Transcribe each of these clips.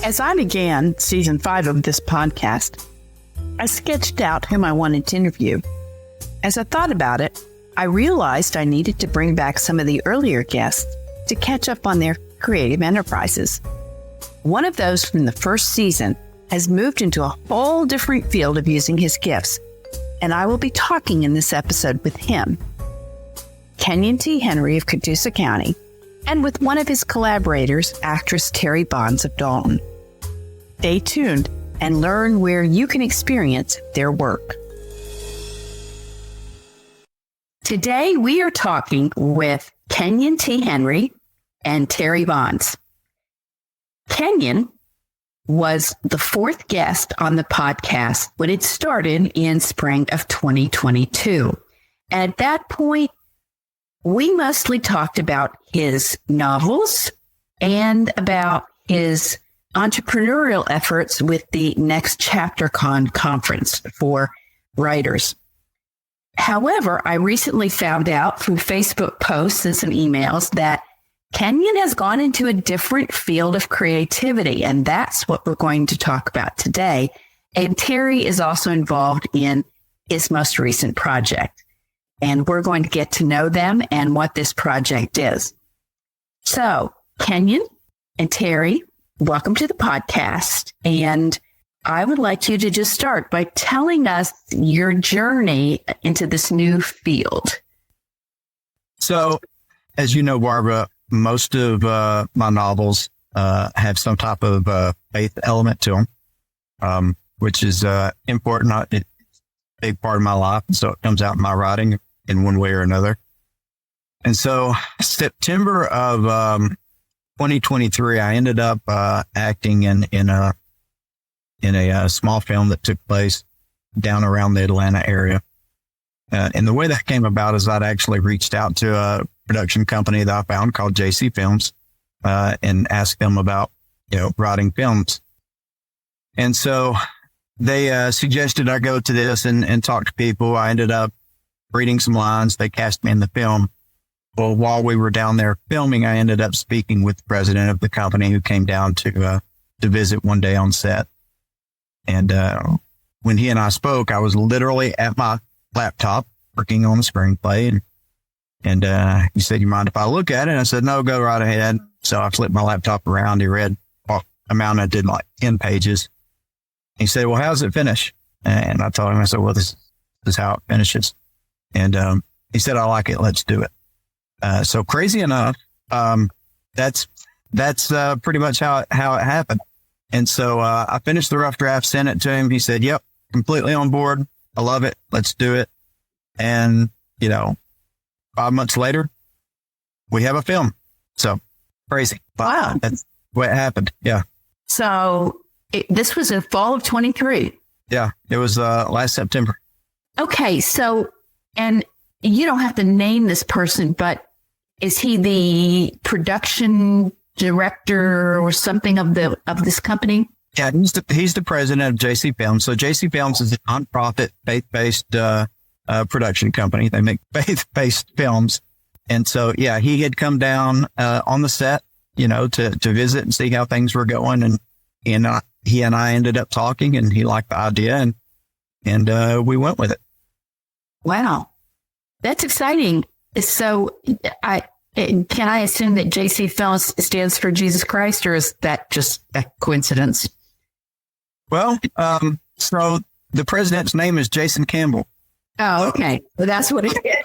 As I began season 5 of this podcast, I sketched out whom I wanted to interview. As I thought about it, I realized I needed to bring back some of the earlier guests to catch up on their creative enterprises. One of those from the first season has moved into a whole different field of using his gifts, and I will be talking in this episode with him, Kenyon T. Henry of Catoosa County, and with one of his collaborators, actress Terri Bonds of Dalton. Stay tuned and learn where you can experience their work. Today, we are talking with Kenyon T. Henry and Terri Bonds. Kenyon was the fourth guest on the podcast when it started in spring of 2022. And at that point, we mostly talked about his novels and about his entrepreneurial efforts with the Next Chapter Con conference for writers. However, I recently found out through Facebook posts and some emails that Kenyon has gone into a different field of creativity, and that's what we're going to talk about today. And Terri is also involved in his most recent project, and we're going to get to know them and what this project is. So, Kenyon and Terri, welcome to the podcast, and I would like you to just start by telling us your journey into this new field. So, as you know, Barbara, most of my novels have some type of faith element to them, which is important. It's a big part of my life, so it comes out in my writing in one way or another. And so September of 2023, I ended up acting in a small film that took place down around the Atlanta area. And the way that came about is I'd actually reached out to a production company that I found called JC Films, and asked them about, writing films. And so they suggested I go to this and talk to people. I ended up reading some lines. They cast me in the film. Well, while we were down there filming, I ended up speaking with the president of the company who came down to visit one day on set. And when he and I spoke, I was literally at my laptop working on the screenplay. And he said, "You mind if I look at it?" And I said, "No, go right ahead." So I flipped my laptop around. He read amount. I did like 10 pages. He said, "Well, how's it finish?" And I told him, I said, "Well, this is how it finishes." And he said, "I like it. Let's do it." So crazy enough, that's pretty much how it happened. And so I finished the rough draft, sent it to him. He said, "Yep, completely on board. I love it. Let's do it." And, 5 months later, we have a film. So crazy. Wow. That's what happened. Yeah. So this was in fall of 23. Yeah. It was last September. Okay. So, and you don't have to name this person, but is he the production director or something of this company? Yeah, he's the president of JC Films. So JC Films is a nonprofit, faith-based production company. They make faith-based films. And so, yeah, he had come down on the set, to visit and see how things were going. And he and I ended up talking, and he liked the idea, and we went with it. Wow, that's exciting. So, can I assume that JC Films stands for Jesus Christ, or is that just a coincidence? Well, so the president's name is Jason Campbell. Oh, okay. Well, that's what it is.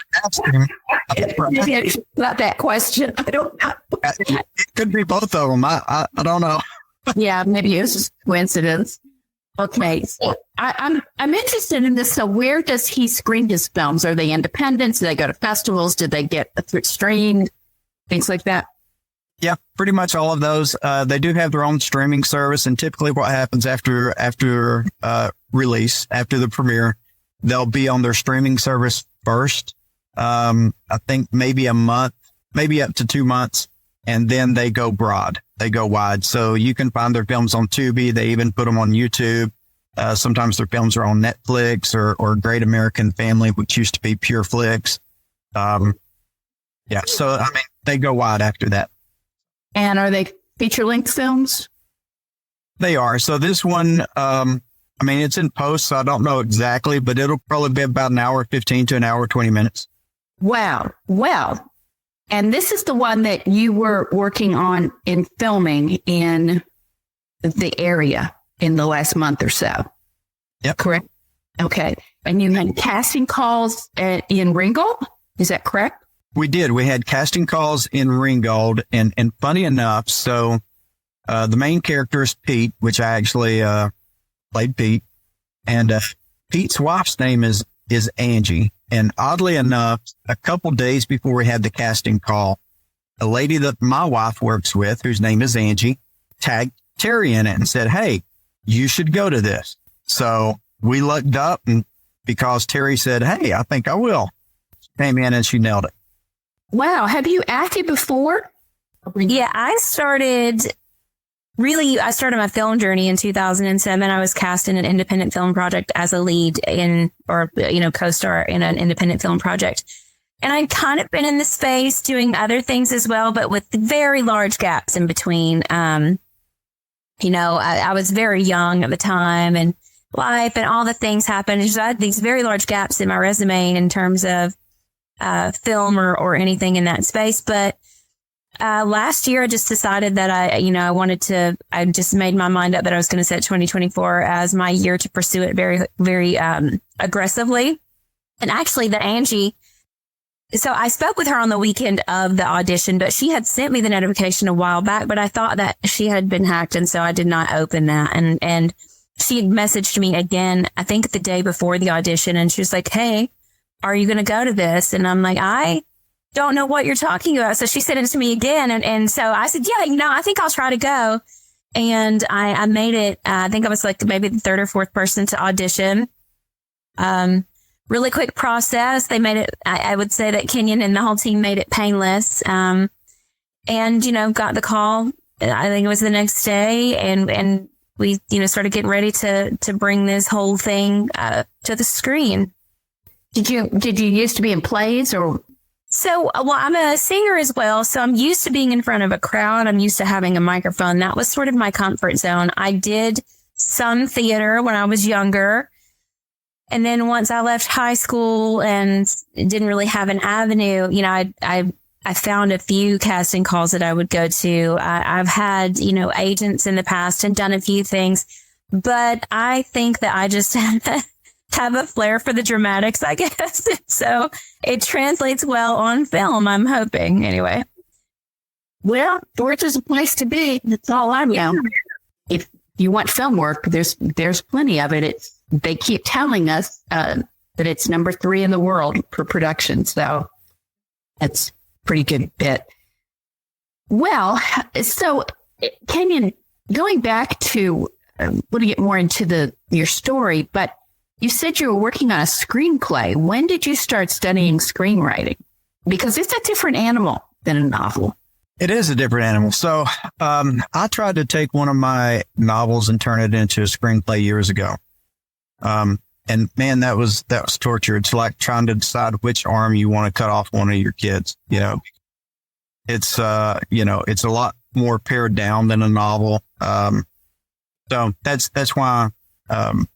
Not that question. I don't know. It could be both of them. I don't know. Yeah, maybe it was just a coincidence. Okay. So I'm interested in this. So where does he screen his films? Are they independent? Do they go to festivals? Did they get streamed? Things like that? Yeah, pretty much all of those. They do have their own streaming service, and typically what happens after release, after the premiere, they'll be on their streaming service first. I think maybe a month, maybe up to 2 months, and then they go broad. They go wide. So you can find their films on Tubi. They even put them on YouTube. Sometimes their films are on Netflix or Great American Family, which used to be Pure Flix. Yeah. So, I mean, they go wide after that. And are they feature-length films? They are. So this one, I mean, it's in post, so I don't know exactly, but it'll probably be about an hour 15 to an hour 20 minutes. Wow. Well, and this is the one that you were working on in filming in the area in the last month or so. Yep. Correct? Okay. And you had casting calls in Ringgold? Is that correct? We did. We had casting calls in Ringgold, and funny enough, so the main character is Pete, which I actually played Pete, and Pete's wife's name is Angie. And oddly enough, a couple days before we had the casting call, a lady that my wife works with, whose name is Angie, tagged Terri in it and said, "Hey, you should go to this." So we looked up, and because Terri said, "Hey, I think I will," she came in and she nailed it. Wow. Have you acted before? Yeah, I started my film journey in 2007. I was cast in an independent film project as a lead co-star in an independent film project. And I'd kind of been in the space doing other things as well, but with very large gaps in between. I was very young at the time, and life and all the things happened. So I had these very large gaps in my resume in terms of film or anything in that space. But last year, I just decided that I just made my mind up that I was going to set 2024 as my year to pursue it very, very aggressively. And actually, so I spoke with her on the weekend of the audition, but she had sent me the notification a while back, but I thought that she had been hacked, and so I did not open that. And she had messaged me again, I think the day before the audition, and she was like, "Hey, are you going to go to this?" And I'm like, "I don't know what you're talking about." So she sent it to me again. And so I said, "Yeah, I think I'll try to go." And I made it. I think I was like maybe the third or fourth person to audition. Really quick process. They made it, I would say that Kenyon and the whole team made it painless. And, got the call. I think it was the next day, and we, started getting ready to bring this whole thing to the screen. Did you used to be in plays or? So, I'm a singer as well. So I'm used to being in front of a crowd. I'm used to having a microphone. That was sort of my comfort zone. I did some theater when I was younger. And then once I left high school and didn't really have an avenue, I found a few casting calls that I would go to. I've had, agents in the past and done a few things, but I think that I just have a flair for the dramatics, I guess. So it translates well on film, I'm hoping, anyway. Well, Georgia's a place to be. That's all I know. If you want film work, there's plenty of it. They keep telling us that it's number 3 in the world for production. So that's a pretty good bit. Well, so Kenyon, going back to, we'll get more into your story, but you said you were working on a screenplay. When did you start studying screenwriting? Because it's a different animal than a novel. It is a different animal. So I tried to take one of my novels and turn it into a screenplay years ago. And man, that was torture. It's like trying to decide which arm you want to cut off one of your kids. It's a lot more pared down than a novel. So that's why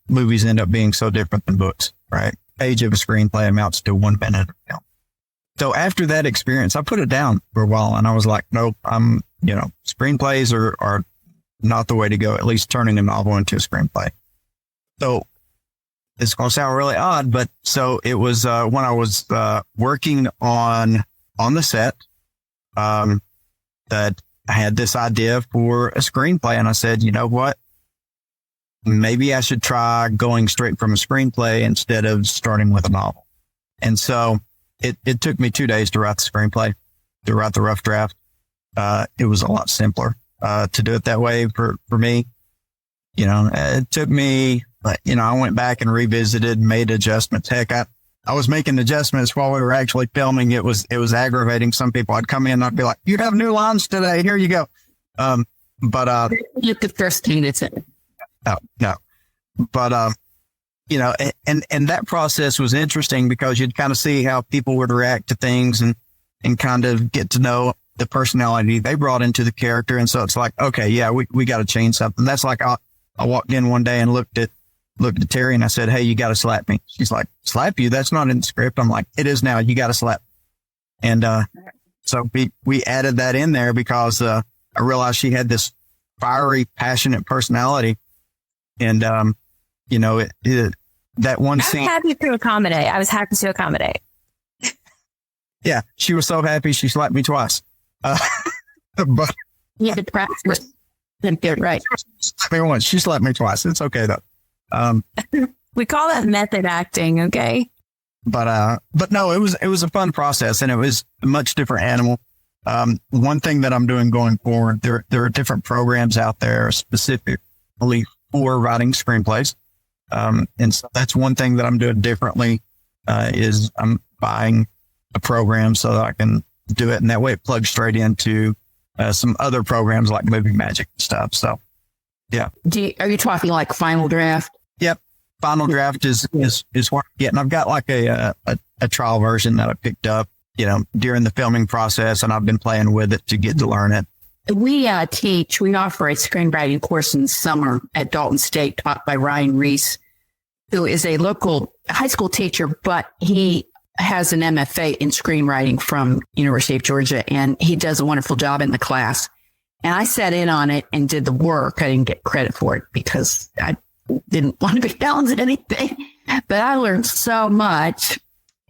movies end up being so different than books, right? Page of a screenplay amounts to 1 minute of film. So after that experience, I put it down for a while, and I was like, nope, screenplays are not the way to go, at least turning a novel into a screenplay. So it's going to sound really odd, but so it was when I was working on the set that I had this idea for a screenplay, and I said, you know what? Maybe I should try going straight from a screenplay instead of starting with a novel. And so it took me 2 days to write the screenplay, to write the rough draft. It was a lot simpler to do it that way for me. It took me, I went back and revisited, made adjustments. Heck, I was making adjustments while we were actually filming. It was aggravating some people. I'd come in and I'd be like, "You have new lines today. Here you go." But you could first thing it's in. No. But, and that process was interesting because you'd kind of see how people would react to things and kind of get to know the personality they brought into the character. And so it's like, okay, yeah, we got to change something. That's like, I walked in one day and looked at Terri and I said, hey, you got to slap me. She's like, slap you? That's not in the script. I'm like, it is now. You got to slap. And, so we added that in there because, I realized she had this fiery, passionate personality. And, that one scene. I was happy to accommodate. Yeah. She was so happy. She slapped me twice. But yeah, the practice. Right. She slapped me once. She slapped me twice. It's okay though. We call that method acting. Okay. But no, it was a fun process and it was a much different animal. One thing that I'm doing going forward, there are different programs out there specifically for writing screenplays. And so that's one thing that I'm doing differently, is I'm buying a program so that I can do it. And that way it plugs straight into, some other programs like Movie Magic and stuff. So yeah. Are you talking like Final Draft? Yep. Final Draft is what I'm getting. I've got like a trial version that I picked up, during the filming process, and I've been playing with it to get to learn it. We offer a screenwriting course in the summer at Dalton State taught by Ryan Reese, who is a local high school teacher, but he has an MFA in screenwriting from University of Georgia, and he does a wonderful job in the class. And I sat in on it and did the work. I didn't get credit for it because I didn't want to be challenged anything, but I learned so much.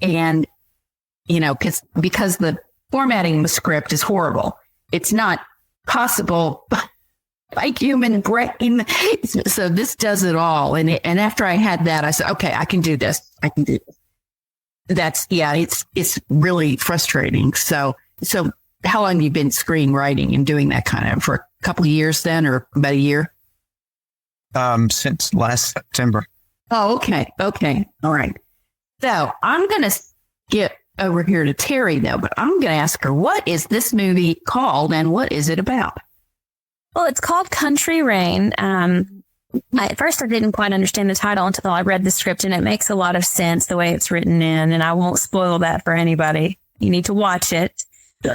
And, because the formatting of the script is horrible. It's not possible by human brain. So this does it all. And after I had that, I said, okay, I can do this. It's really frustrating. So how long have you been screenwriting and doing that kind of, for a couple of years then, or about a year? Since last September. Oh, okay. All right. So I'm going to get over here to Terri though, but I'm going to ask her, what is this movie called and what is it about? Well, it's called Country Rain. At first I didn't quite understand the title until I read the script, and it makes a lot of sense the way it's written in, and I won't spoil that for anybody. You need to watch it.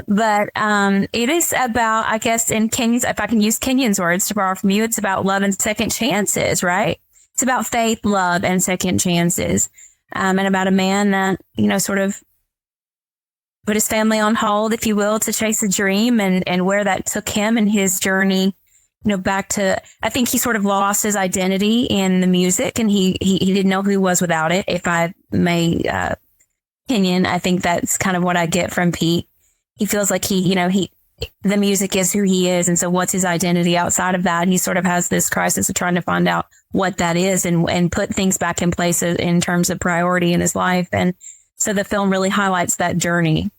But it is about, I guess, if I can use Kenyon's words to borrow from you, it's about love and second chances, right? It's about faith, love, and second chances. And about a man that, sort of put his family on hold, if you will, to chase a dream, and where that took him and his journey, back to, I think he sort of lost his identity in the music, and he didn't know who he was without it. If I may, Kenyon, I think that's kind of what I get from Pete. He feels like the music is who he is. And so what's his identity outside of that? And he sort of has this crisis of trying to find out what that is and put things back in place in terms of priority in his life. And so the film really highlights that journey.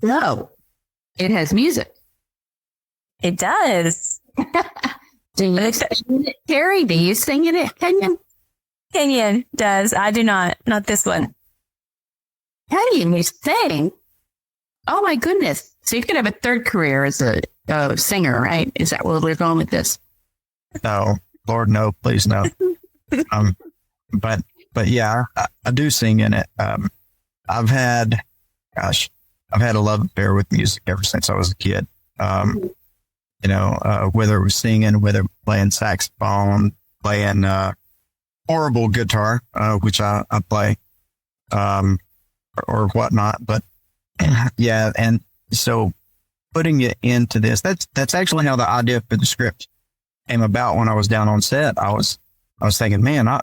No, it has music. It does. Terri, do you sing in it, Kenyon? Kenyon does. I do not this one. Kenyon, you sing? Oh my goodness. So you could have a third career as a singer, right? Is that where we're going with this? No, Lord, no, please no. But yeah, I do sing in it. I've had a love affair with music ever since I was a kid. Whether it was singing, whether playing saxophone, playing, horrible guitar, which I play, or whatnot. But yeah. And so putting it into this, that's actually how the idea for the script came about. When I was down on set, I was thinking, man, I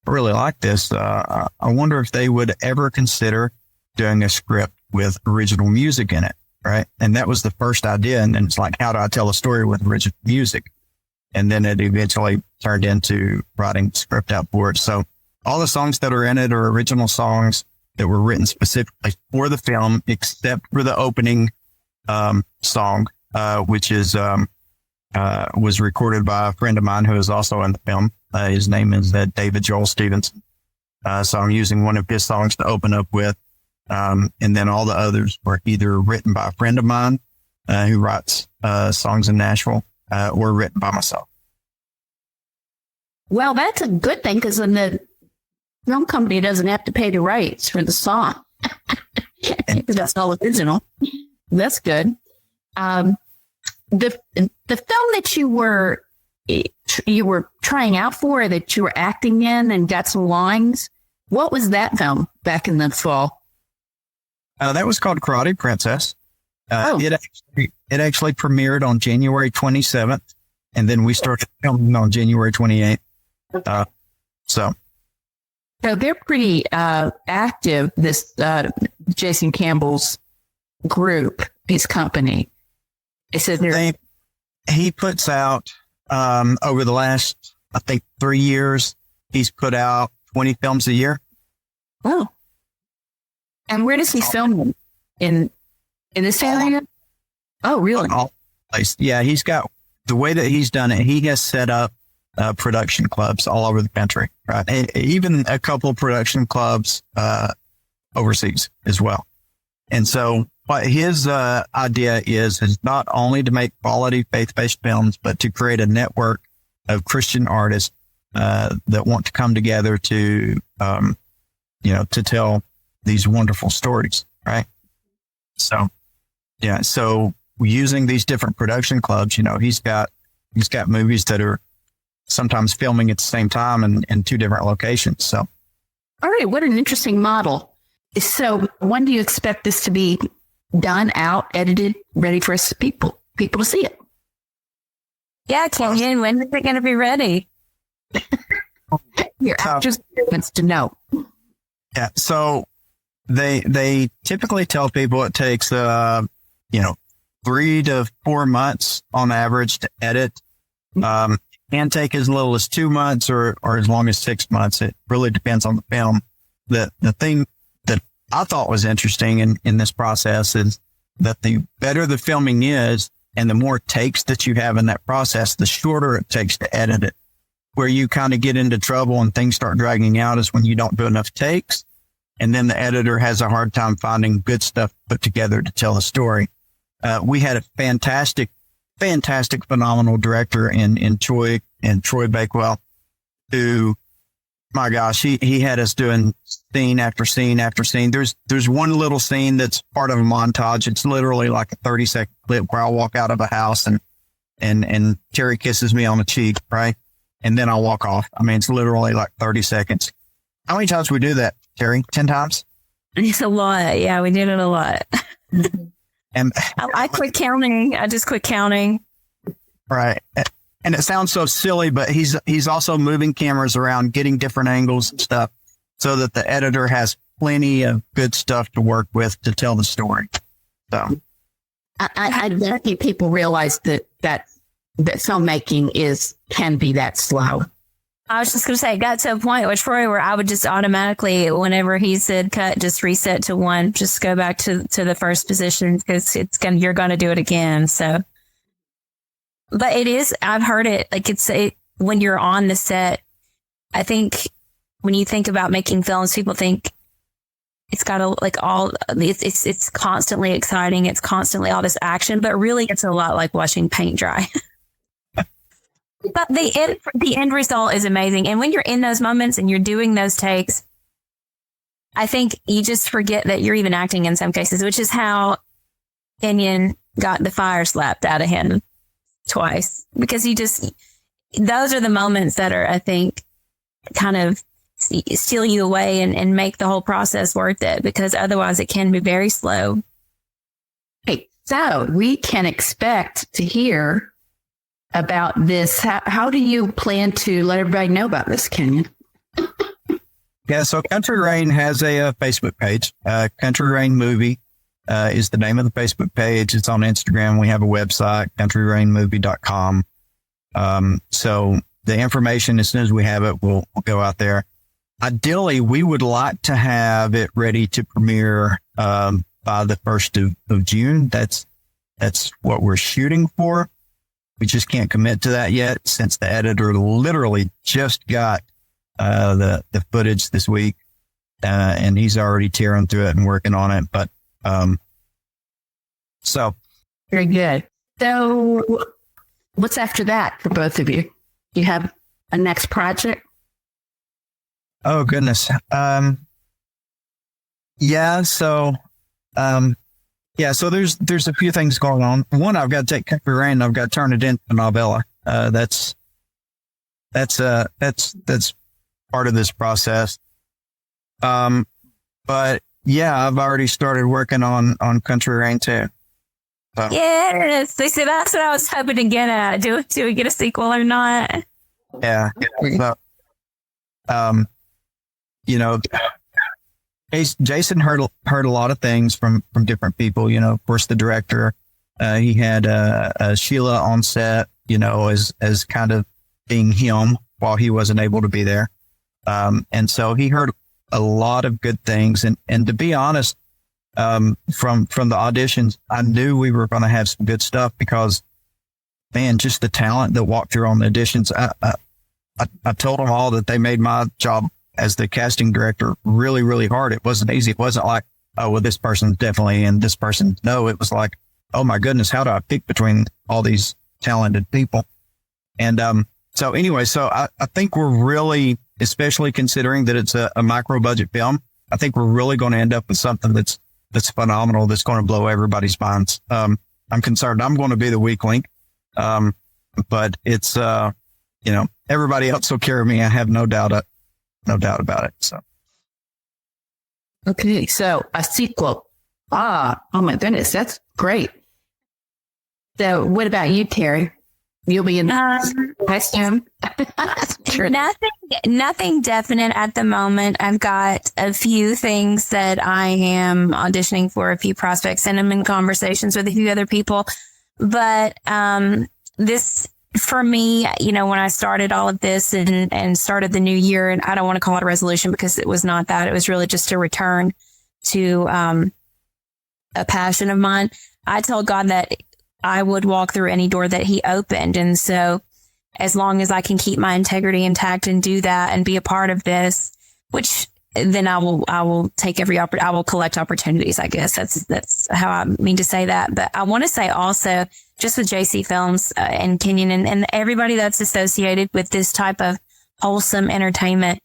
really like this. I wonder if they would ever consider doing a script with original music in it. Right. And that was the first idea. And then it's like, how do I tell a story with original music? And then it eventually turned into writing the script out for it. So all the songs that are in it are original songs that were written specifically for the film, except for the opening song, which is was recorded by a friend of mine who is also in the film. His name is David Joel Stevenson. So I'm using one of his songs to open up with. And then all the others were either written by a friend of mine who writes songs in Nashville, or written by myself. Well, that's a good thing, because then the film company doesn't have to pay the rights for the song. That's all original. That's good. The film that you were trying out for, that you were acting in and got some lines, what was that film back in the fall? That was called Karate Princess. It actually premiered on January 27th, and then we started filming on January 28th. So they're pretty active, this Jason Campbell's group, his company. It says he puts out, over the last, I think, 3 years, he's put out 20 films a year. Oh. And where does he film them? In this area? Oh, really? All place. Yeah, he's got, the way that he's done it, he has set up production clubs all over the country, right? And even a couple of production clubs overseas as well. And so what his idea is not only to make quality faith-based films, but to create a network of Christian artists that want to come together to, to tell these wonderful stories, right? So, yeah. So using these different production clubs, he's got movies that are sometimes filming at the same time in two different locations. So, all right, what an interesting model. So, when do you expect this to be done, out, edited, ready for us people to see it? Yeah, Kenyon, when is it going to be ready? Your actors wants to know. Yeah, so they typically tell people it takes 3 to 4 months on average to edit. Can take as little as 2 months or as long as 6 months. It really depends on the film. The thing that I thought was interesting in this process is that the better the filming is and the more takes that you have in that process, the shorter it takes to edit it. Where you kind of get into trouble and things start dragging out is when you don't do enough takes. And then the editor has a hard time finding good stuff put together to tell a story. We had a fantastic, phenomenal director in Troy Bakewell, who, my gosh, he had us doing scene after scene after scene. There's one little scene that's part of a montage. It's literally like a 30-second clip where I'll walk out of a house and Terri kisses me on the cheek, right? And then I'll walk off. I mean, it's literally like 30 seconds. How many times we do that, Terri? 10 times? It's a lot. Yeah, we did it a lot. And I quit counting. I just quit counting. Right. And it sounds so silly, but he's also moving cameras around, getting different angles and stuff so that the editor has plenty of good stuff to work with to tell the story. So I don't think people realize that filmmaking can be that slow. I was just going to say, it got to a point with Troy where I would just automatically, whenever he said cut, just reset to one, just go back to the first position because you're going to do it again. So, but it is, I've heard it, like when you're on the set, I think when you think about making films, people think it's got it's constantly exciting. It's constantly all this action, but really it's a lot like watching paint dry. But the end result is amazing. And when you're in those moments and you're doing those takes, I think you just forget that you're even acting in some cases, which is how Kenyon got the fire slapped out of him twice. Because those are the moments that are, I think, kind of steal you away and make the whole process worth it. Because otherwise it can be very slow. Okay, so we can expect to hear about this. How do you plan to let everybody know about this, Kenyon? Yeah, so Country Rain has a Facebook page. Country Rain Movie is the name of the Facebook page. It's on Instagram. We have a website, countryrainmovie.com. So the information, as soon as we have it, we'll go out there. Ideally, we would like to have it ready to premiere by the 1st of June. That's what we're shooting for. We just can't commit to that yet since the editor literally just got the footage this week, and he's already tearing through it and working on it. But so very good. So what's after that for both of you? You have a next project? Oh goodness, yeah. So Yeah, so there's a few things going on. One, I've got to take Country Rain and I've got to turn it into a novella. That's part of this process. But yeah, I've already started working on Country Rain too. So. Yes, they said that's what I was hoping to get at. Do we get a sequel or not? Yeah. So, Jason heard a lot of things from different people. Of course, the director, he had Sheila on set, as kind of being him while he wasn't able to be there. And so he heard a lot of good things. And to be honest, from the auditions, I knew we were going to have some good stuff because, man, just the talent that walked through on the auditions. I told them all that they made my job as the casting director really, really hard. It wasn't easy. It wasn't like, oh, well, this person's definitely and this person. No, it was like, oh my goodness, how do I pick between all these talented people? And, so I think we're really, especially considering that it's a micro budget film, I think we're really going to end up with something that's phenomenal. That's going to blow everybody's minds. I'm concerned I'm going to be the weak link. But it's, everybody else will carry me. I have no doubt about it. So. Okay. So a sequel. Oh my goodness. That's great. So what about you, Terri? You'll be in costume? Sure. Nothing definite at the moment. I've got a few things that I am auditioning for, a few prospects, and I'm in conversations with a few other people. But this, for me, when I started all of this and started the new year, and I don't want to call it a resolution because it was not that. It was really just a return to a passion of mine. I told God that I would walk through any door that he opened. And so as long as I can keep my integrity intact and do that and be a part of this, which then I will take I will collect opportunities. I guess that's how I mean to say that. But I want to say also just with JC Films and Kenyon and everybody that's associated with this type of wholesome entertainment,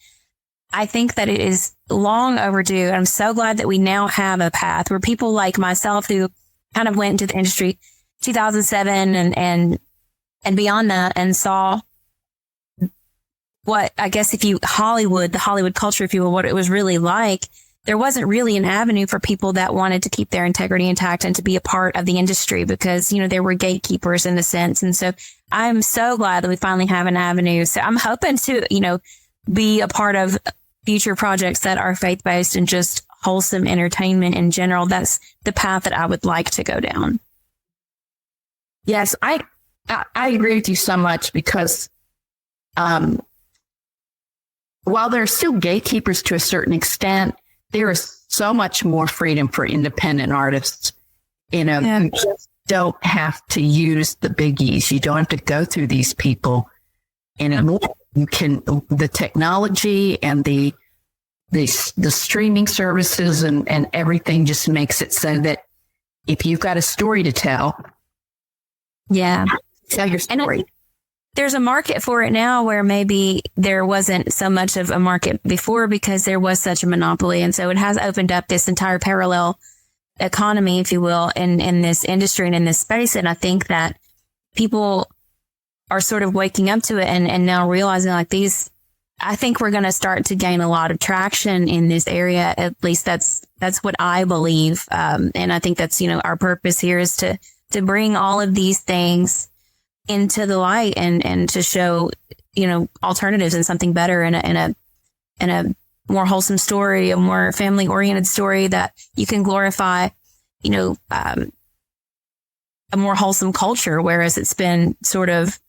I think that it is long overdue. I'm so glad that we now have a path where people like myself who kind of went into the industry 2007 and beyond that and saw what, I guess, the Hollywood culture, if you will, what it was really like. There wasn't really an avenue for people that wanted to keep their integrity intact and to be a part of the industry because, there were gatekeepers in a sense. And so I'm so glad that we finally have an avenue. So I'm hoping to, be a part of future projects that are faith-based and just wholesome entertainment in general. That's the path that I would like to go down. Yes, I agree with you so much because while there are still gatekeepers to a certain extent, there is so much more freedom for independent artists. You just don't have to use the biggies. You don't have to go through these people anymore. You can, the technology and the streaming services and everything just makes it so that if you've got a story to tell, tell your story. There's a market for it now where maybe there wasn't so much of a market before because there was such a monopoly. And so it has opened up this entire parallel economy, if you will, in this industry and in this space. And I think that people are sort of waking up to it and now realizing I think we're going to start to gain a lot of traction in this area. At least that's what I believe. And I think that's, our purpose here is to bring all of these things into the light and to show, alternatives and something better in a more wholesome story, a more family oriented story that you can glorify, a more wholesome culture, whereas it's been sort of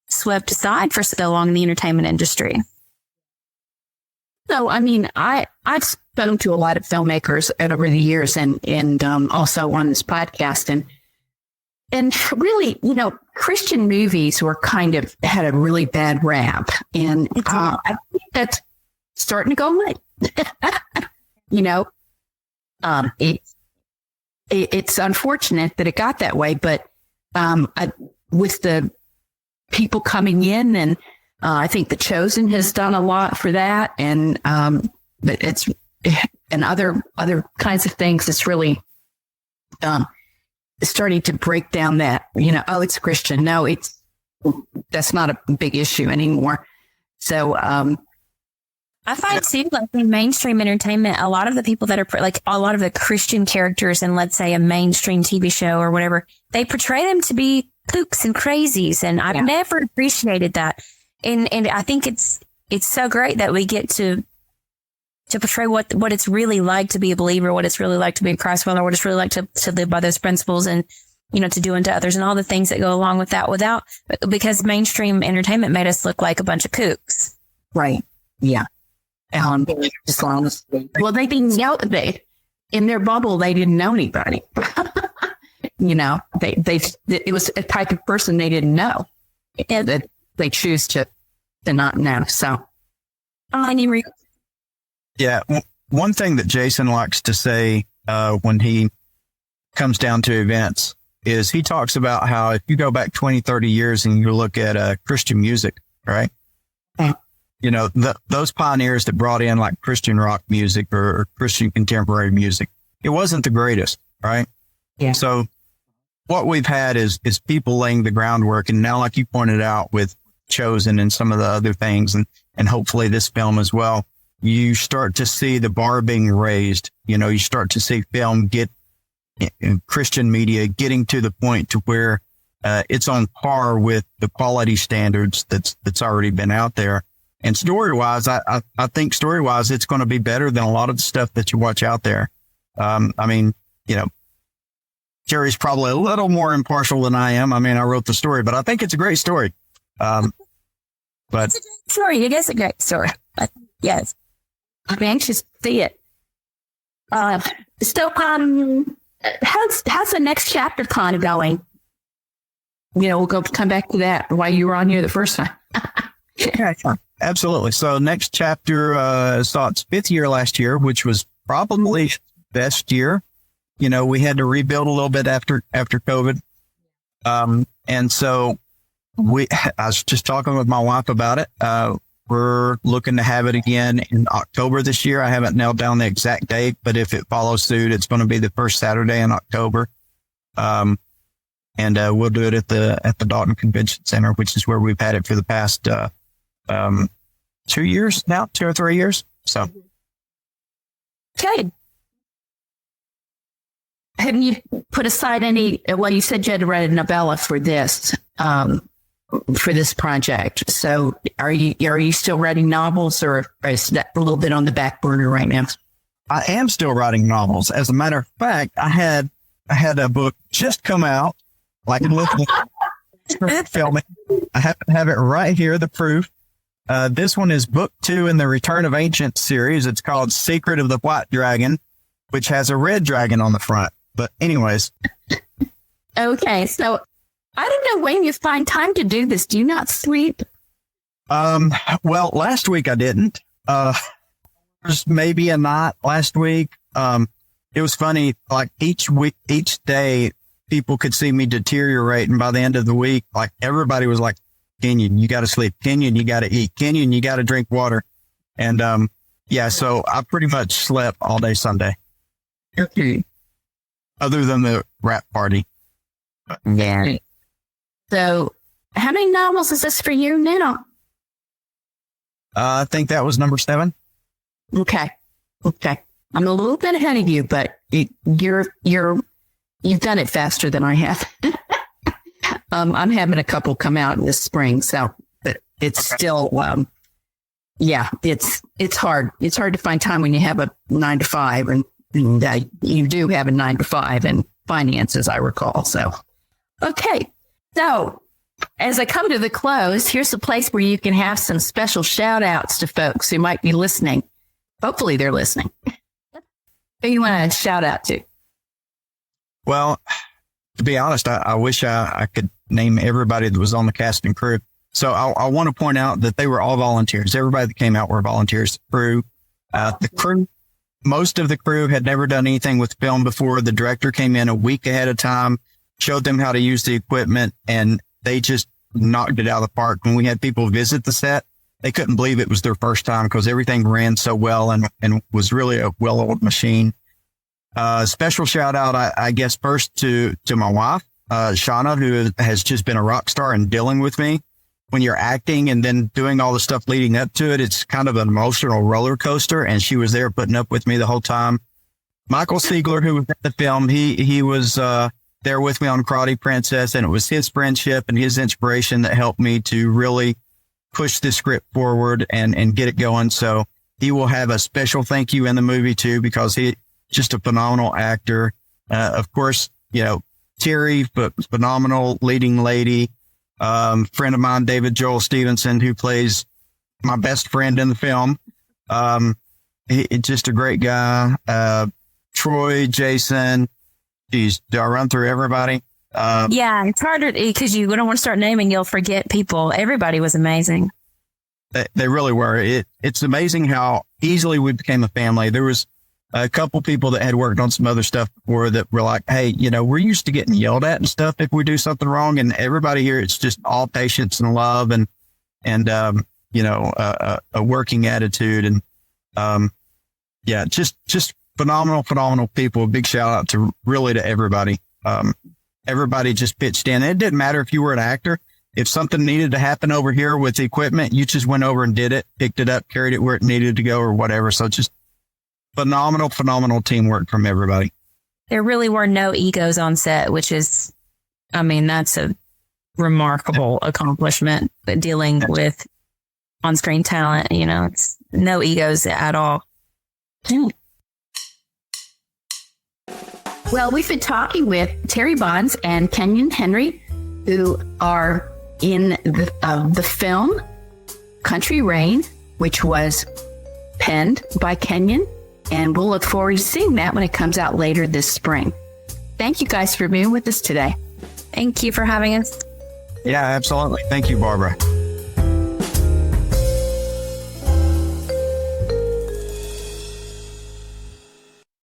swept aside for so long in the entertainment industry. So, I mean, I've spoken to a lot of filmmakers over the years and also on this podcast and really, Christian movies were kind of had a really bad rap, and I think that's starting to go away. It's unfortunate that it got that way, but with the people coming in, and I think The Chosen has done a lot for that, and but it's and other kinds of things. It's really starting to break down that, oh, it's Christian. No, that's not a big issue anymore. So, I find too, like in mainstream entertainment, a lot of the people that are like a lot of the Christian characters in, let's say, a mainstream TV show or whatever, they portray them to be kooks and crazies. And I've never appreciated that. And I think it's so great that we get to portray what it's really like to be a believer, what it's really like to be a Christ follower, what it's really like to live by those principles and, to do unto others and all the things that go along with that because mainstream entertainment made us look like a bunch of kooks. Right. Yeah. Just honestly. Well, they didn't know in their bubble, they didn't know anybody. It was a type of person they didn't know that they choose to not know. So, yeah. One thing that Jason likes to say when he comes down to events is he talks about how if you go back 20, 30 years and you look at Christian music, right? Those pioneers that brought in like Christian rock music or Christian contemporary music, it wasn't the greatest, right? Yeah. So what we've had is people laying the groundwork. And now, like you pointed out with Chosen and some of the other things and hopefully this film as well, you start to see the bar being raised. You start to see film get in Christian media getting to the point to where it's on par with the quality standards that's already been out there. And story-wise, I think story-wise, it's going to be better than a lot of the stuff that you watch out there. Terry's probably a little more impartial than I am. I mean, I wrote the story, but I think it's a great story. But it's a great story. It is a great story. Yes. I'm anxious to see it. How's the next chapter kind of going? We'll come back to that while you were on here the first time. Absolutely. So next chapter saw its 5th year last year, which was probably best year. We had to rebuild a little bit after COVID. And so I was just talking with my wife about it. We're looking to have it again in October this year. I haven't nailed down the exact date, but if it follows suit, it's going to be the first Saturday in October. And we'll do it at the Dalton Convention Center, which is where we've had it for the past 2 years now, 2 or 3 years. So. Okay. Have you put aside any, you said you had to write a novella for this project. So are you still writing novels or is that a little bit on the back burner right now? I am still writing novels. As a matter of fact, I had a book just come out, like filming. I happen to have it right here, the proof. This one is book 2 in the Return of Ancient series. It's called Secret of the White Dragon, which has a red dragon on the front. But anyways. Okay. So I don't know when you find time to do this. Do you not sleep? Well, last week I didn't. There's maybe a night last week. It was funny. Like each day people could see me deteriorate. And by the end of the week, like everybody was like, Kenyon, you got to sleep. Kenyon, you got to eat. Kenyon, you got to drink water. And, so I pretty much slept all day Sunday. Okay. Other than the rap party. Yeah. So how many novels is this for you now? I think that was number 7. Okay. I'm a little bit ahead of you, but you've done it faster than I have. I'm having a couple come out this spring, so but it's still, it's hard. It's hard to find time when you have a 9 to 5 and you do have a 9 to 5 and finance, as I recall. So, okay. So as I come to the close, here's a place where you can have some special shout outs to folks who might be listening. Hopefully they're listening. Who you want to shout out to? Well, to be honest, I wish I could name everybody that was on the cast and crew. So I want to point out that they were all volunteers. Everybody that came out were volunteers. The crew, most of the crew had never done anything with film before. The director came in a week ahead of time, showed them how to use the equipment, and they just knocked it out of the park. When we had people visit the set, they couldn't believe it was their first time because everything ran so well and was really a well-oiled machine. Special shout out, I guess, first to my wife, Shauna, who has just been a rock star and dealing with me. When you're acting and then doing all the stuff leading up to it, it's kind of an emotional roller coaster. And she was there putting up with me the whole time. Michael Siegler, who was at the film, he was there with me on Karate Princess, and it was his friendship and his inspiration that helped me to really push the script forward and get it going. So he will have a special thank you in the movie too, because he's just a phenomenal actor. Of course, Terri, but phenomenal leading lady. Friend of mine, David Joel Stevenson, who plays my best friend in the film. He's just a great guy. Troy, Jason. Geez, do I run through everybody? Yeah, it's harder because you don't want to start naming, you'll forget people. Everybody was amazing. They really were. It's amazing how easily we became a family. There was a couple people that had worked on some other stuff before that were like, hey, we're used to getting yelled at and stuff if we do something wrong. And everybody here, it's just all patience and love and a working attitude. And, just phenomenal people. A big shout out to everybody. Everybody just pitched in. It didn't matter if you were an actor. If something needed to happen over here with the equipment, you just went over and did it, picked it up, carried it where it needed to go or whatever. So just phenomenal teamwork from everybody. There really were no egos on set, which is, that's a remarkable accomplishment, but dealing with on-screen talent, it's no egos at all. Well, we've been talking with Terri Bonds and Kenyon Henry, who are in the film Country Rain, which was penned by Kenyon. And we'll look forward to seeing that when it comes out later this spring. Thank you guys for being with us today. Thank you for having us. Yeah, absolutely. Thank you, Barbara.